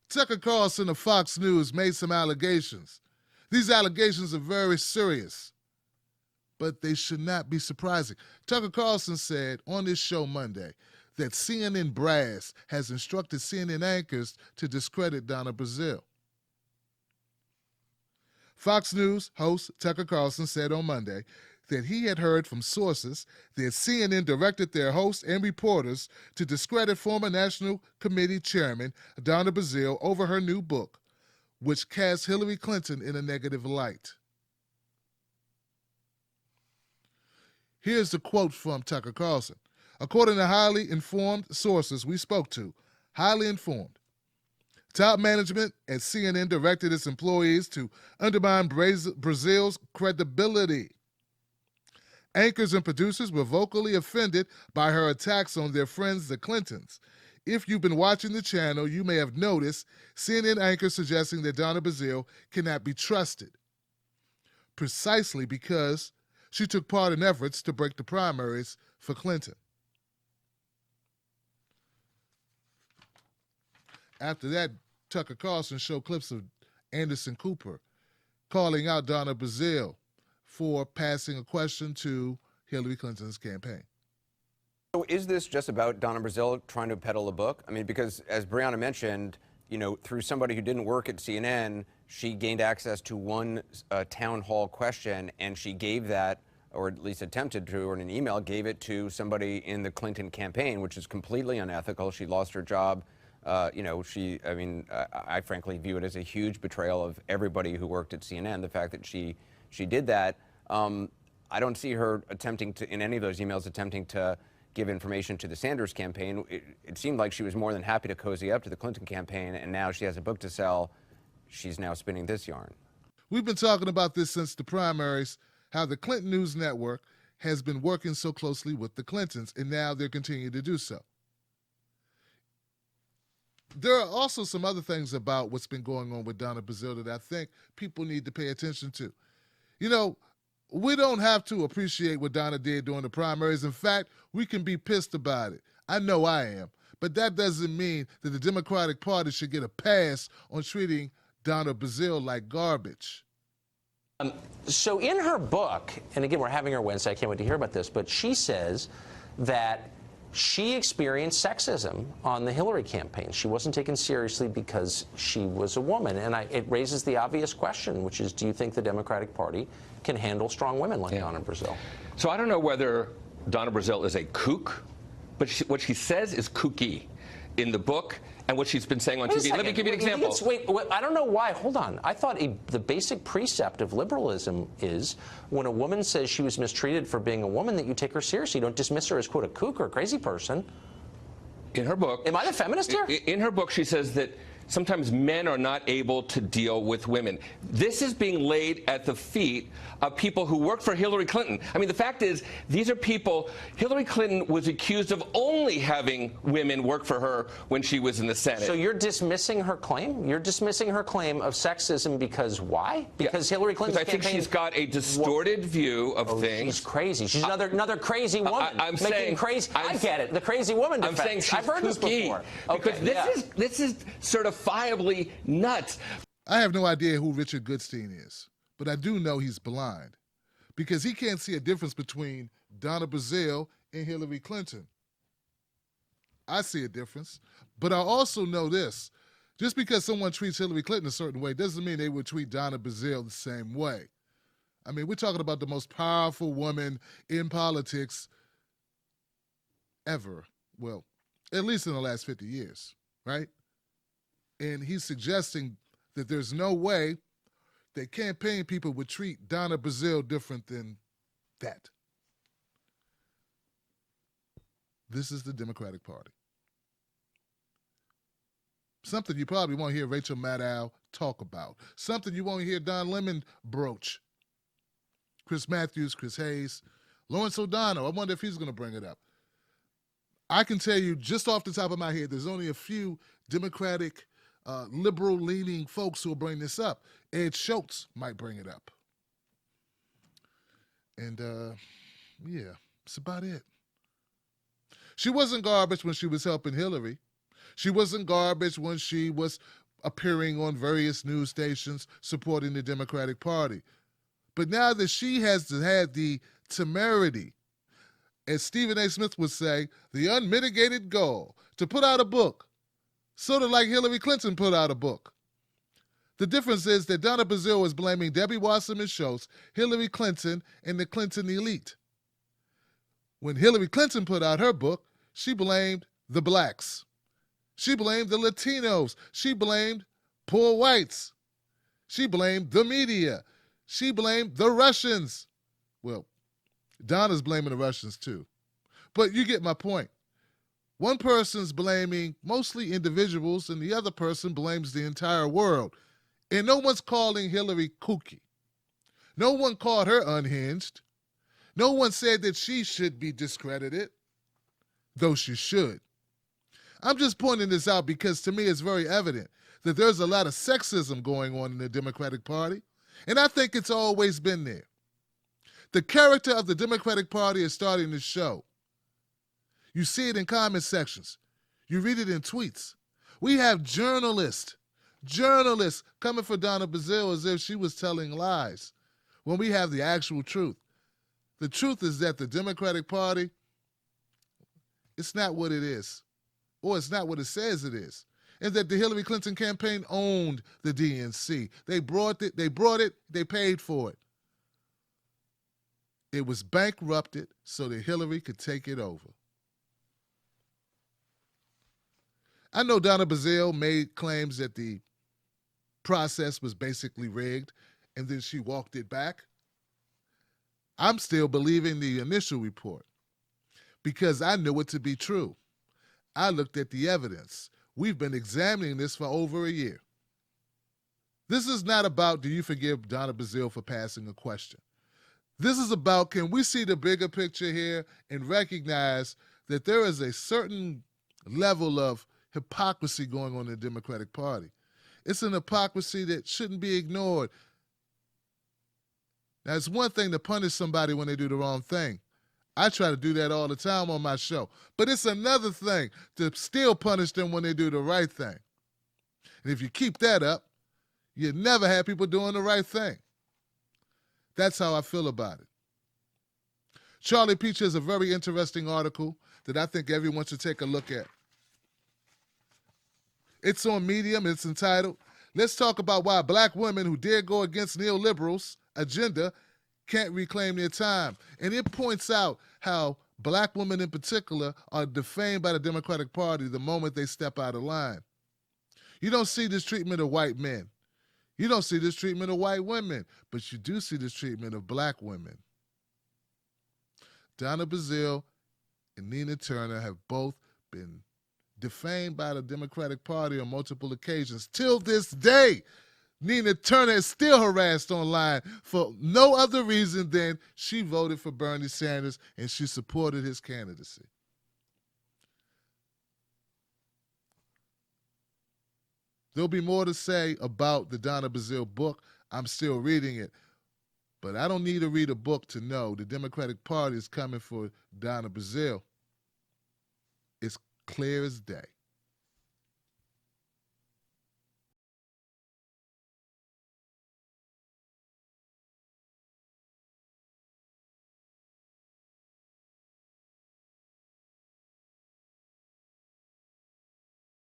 Tucker Carlson of Fox News made some allegations. These allegations are very serious, but they should not be surprising. Tucker Carlson said on this show Monday that CNN brass has instructed CNN anchors to discredit Donna Brazile. Fox News host Tucker Carlson said on Monday that he had heard from sources that CNN directed their hosts and reporters to discredit former National Committee Chairman Donna Brazile over her new book, which casts Hillary Clinton in a negative light. Here's the quote from Tucker Carlson. According to highly informed sources we spoke to, highly informed, top management at CNN directed its employees to undermine Brazile's credibility. Anchors and producers were vocally offended by her attacks on their friends, the Clintons. If you've been watching the channel, you may have noticed CNN anchors suggesting that Donna Brazile cannot be trusted, precisely because she took part in efforts to break the primaries for Clinton. After that, Tucker Carlson showed clips of Anderson Cooper calling out Donna Brazile for passing a question to Hillary Clinton's campaign. So is this just about Donna Brazile trying to peddle a book? I mean, because as Brianna mentioned, through somebody who didn't work at CNN, she gained access to one town hall question, and she gave that, or at least attempted to, or in an email, gave it to somebody in the Clinton campaign, which is completely unethical. She lost her job. I frankly view it as a huge betrayal of everybody who worked at CNN, the fact that she did that. I don't see her attempting to, in any of those emails, attempting to give information to the Sanders campaign. It seemed like she was more than happy to cozy up to the Clinton campaign, and now she has a book to sell. She's now spinning this yarn. We've been talking about this since the primaries, how the Clinton News Network has been working so closely with the Clintons, and now they're continuing to do so. There are also some other things about what's been going on with Donna Brazile that I think people need to pay attention to. We don't have to appreciate what Donna did during the primaries. In fact, we can be pissed about it. I know I am. But that doesn't mean that the Democratic Party should get a pass on treating Donna Brazile like garbage. So in her book, and again, we're having her Wednesday, I can't wait to hear about this, but she says that she experienced sexism on the Hillary campaign. She wasn't taken seriously because she was a woman. And it raises the obvious question, which is, do you think the Democratic Party can handle strong women like Donna Brazile? So I don't know whether Donna Brazile is a kook, but what she says is kooky in the book and what she's been saying on TV. Let me give you an example. Wait, I don't know why. Hold on. I thought the basic precept of liberalism is when a woman says she was mistreated for being a woman, that you take her seriously. You don't dismiss her as, quote, a kook or a crazy person. In her book... Am I the feminist here? In her book, she says that sometimes men are not able to deal with women. This is being laid at the feet of people who worked for Hillary Clinton. I mean, the fact is, these are people... Hillary Clinton was accused of only having women work for her when she was in the Senate. So you're dismissing her claim? You're dismissing her claim of sexism because why? Because Hillary Clinton's campaign... I think she's got a distorted view of things. She's crazy. She's another crazy woman. I'm saying... Crazy. I get it. The crazy woman defense. I'm saying she's I've heard this before. Because this is certifiably nuts. I have no idea who Richard Goodstein is, but I do know he's blind because he can't see a difference between Donna Brazile and Hillary Clinton. I see a difference, but I also know this. Just because someone treats Hillary Clinton a certain way doesn't mean they would treat Donna Brazile the same way. I mean, we're talking about the most powerful woman in politics ever. Well, at least in the last 50 years, right? And he's suggesting that there's no way that campaign people would treat Donna Brazile different than that. This is the Democratic Party. Something you probably won't hear Rachel Maddow talk about. Something you won't hear Don Lemon broach. Chris Matthews, Chris Hayes, Lawrence O'Donnell. I wonder if he's going to bring it up. I can tell you just off the top of my head, there's only a few Democratic liberal-leaning folks who will bring this up. Ed Schultz might bring it up. And, yeah, that's about it. She wasn't garbage when she was helping Hillary. She wasn't garbage when she was appearing on various news stations supporting the Democratic Party. But now that she has had the temerity, as Stephen A. Smith would say, the unmitigated gall to put out a book, sort of like Hillary Clinton put out a book. The difference is that Donna Brazile is blaming Debbie Wasserman Schultz, Hillary Clinton, and the Clinton elite. When Hillary Clinton put out her book, she blamed the blacks. She blamed the Latinos. She blamed poor whites. She blamed the media. She blamed the Russians. Well, Donna's blaming the Russians too. But you get my point. One person's blaming mostly individuals and the other person blames the entire world. And no one's calling Hillary kooky. No one called her unhinged. No one said that she should be discredited, though she should. I'm just pointing this out because to me it's very evident that there's a lot of sexism going on in the Democratic Party, and I think it's always been there. The character of the Democratic Party is starting to show. You see it in comment sections. You read it in tweets. We have journalists coming for Donna Brazile as if she was telling lies, when we have the actual truth. The truth is that the Democratic Party, it's not what it is, or it's not what it says it is, and that the Hillary Clinton campaign owned the DNC. They brought it, they paid for it. It was bankrupted so that Hillary could take it over. I know Donna Brazile made claims that the process was basically rigged, and then she walked it back. I'm still believing the initial report because I knew it to be true. I looked at the evidence. We've been examining this for over a year. This is not about, do you forgive Donna Brazile for passing a question? This is about, can we see the bigger picture here and recognize that there is a certain level of hypocrisy going on in the Democratic Party. It's an hypocrisy that shouldn't be ignored. Now, it's one thing to punish somebody when they do the wrong thing. I try to do that all the time on my show. But it's another thing to still punish them when they do the right thing. And if you keep that up, you never have people doing the right thing. That's how I feel about it. Charlie Peach has a very interesting article that I think everyone should take a look at. It's on Medium. It's entitled, "Let's Talk About Why Black Women Who Dare Go Against Neoliberals' Agenda Can't Reclaim Their Time." And it points out how black women in particular are defamed by the Democratic Party the moment they step out of line. You don't see this treatment of white men. You don't see this treatment of white women, but you do see this treatment of black women. Donna Brazile and Nina Turner have both been defamed by the Democratic Party on multiple occasions. Till this day, Nina Turner is still harassed online for no other reason than she voted for Bernie Sanders and she supported his candidacy. There'll be more to say about the Donna Brazile book. I'm still reading it. But I don't need to read a book to know the Democratic Party is coming for Donna Brazile. It's clear as day.